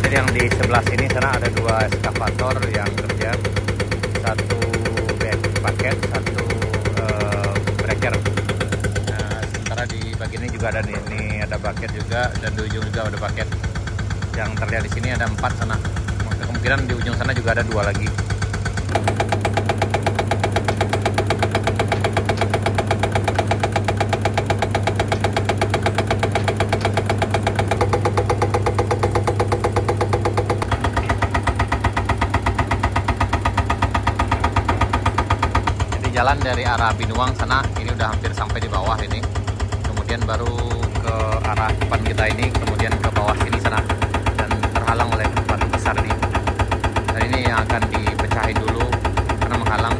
Jadi yang di sebelah sini sana ada 2 eskavator yang kerja, satu paket, satu breaker. Nah, sementara di bagian ini juga ada nih, ini ada bucket juga, dan di ujung juga ada bucket. Yang terlihat di sini ada 4 sana. Kemungkinan di ujung sana juga ada 2 lagi. Jalan dari arah Binuang sana ini udah hampir sampai di bawah ini, kemudian baru ke arah depan kita ini, kemudian ke bawah sini sana, dan terhalang oleh batu besar ini. Dan ini yang akan dipecahin dulu karena menghalang.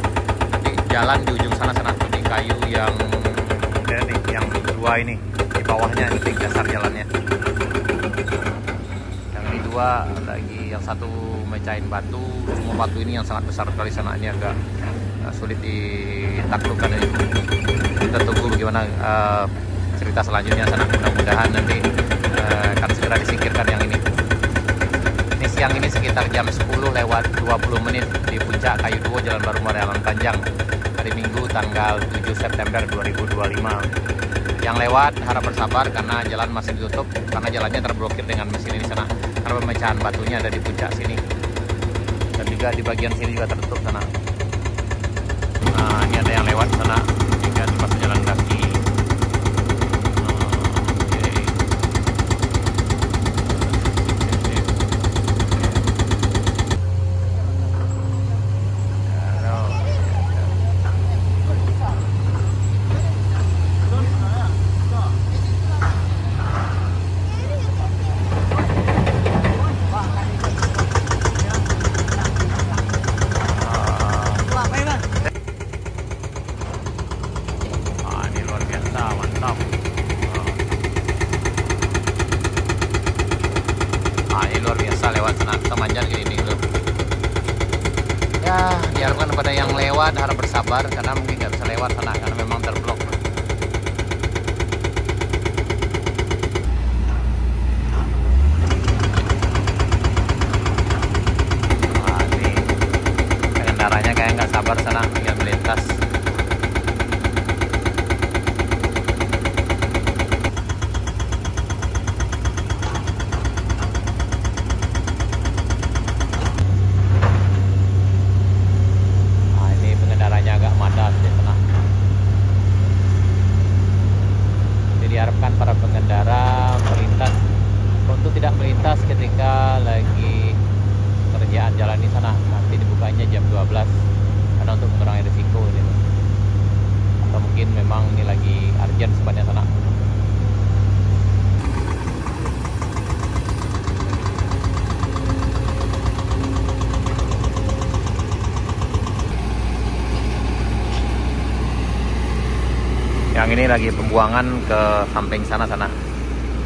Nanti jalan di ujung sana ini kayu yang yang 2 ini di bawahnya, ini dasar jalannya. Yang ini 2 lagi, yang satu mecahin batu, semua batu ini yang sangat besar sekali sana, ini agak sulit ditaklukkan ini. Kita tunggu bagaimana cerita selanjutnya sana. Mudah-mudahan nanti akan segera disingkirkan yang ini. Ini siang ini sekitar jam 10:20 di Puncak Kayu Duo, Jalan Baru Morealan Panjang, hari Minggu tanggal 7 September 2025. Yang lewat harap bersabar karena jalan masih ditutup, karena jalannya terblokir dengan mesin ini sana, karena pemecahan batunya ada di puncak sini, dan juga di bagian sini juga tertutup sana. Nah, ini ada yang lewat sana, hingga tempat jalan kaki. Ya, diharapkan kepada yang lewat harap bersabar karena mungkin nggak bisa lewat sana karena memang terblok. Nah, ini pengendaranya kayak nggak sabar sana ingin melintas. Diharapkan para pengendara melintas untuk tidak melintas ketika lagi kerjaan jalan di sana. Nanti dibukanya jam 12 karena untuk mengurangi risiko gitu. Atau mungkin memang ini lagi urgent sepanjang sana. Yang ini lagi pembuangan ke samping sana.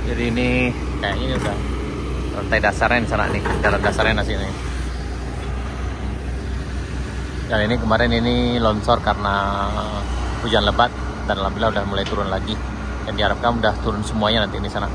Jadi ini kayaknya ini udah lantai dasarnya di sana nih, jalan dasarnya di sini. Dan ini kemarin ini longsor karena hujan lebat, dan alhamdulillah udah mulai turun lagi. Dan diharapkan udah turun semuanya nanti di sana.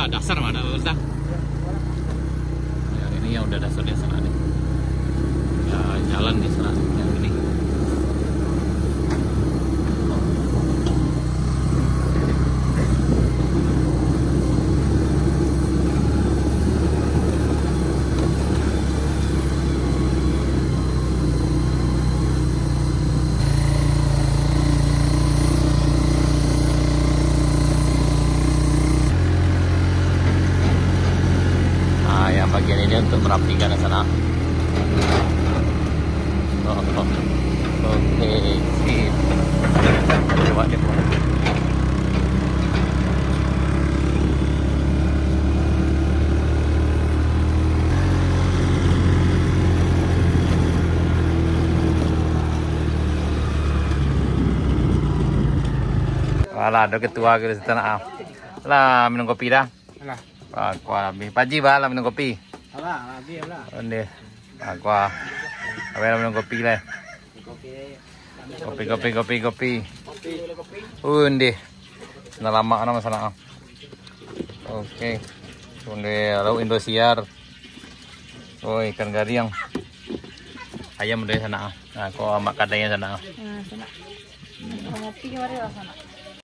dasar mana pemirsa? Yang ini yang udah dasarnya sana nih. Ya jalan di sana yang ini. Bagian ini untuk merapikan ke sana. Oke, sip. Coba deh. Wala, ada ketua ke sana. Lah minum kopi dah. Alah. Aqua, Paji ba lah minum kopi. Alah, lagi alah. Onde. Aqua. Abang minum kopi lah. Kopi. Onde. Sudah lama nama sana. Oke. Onde lauk Indosiar. Oh, ikan gariang. Ayam dari sana. Aku mak kadanya sana. Sana. Ngopi kemarin lah sana.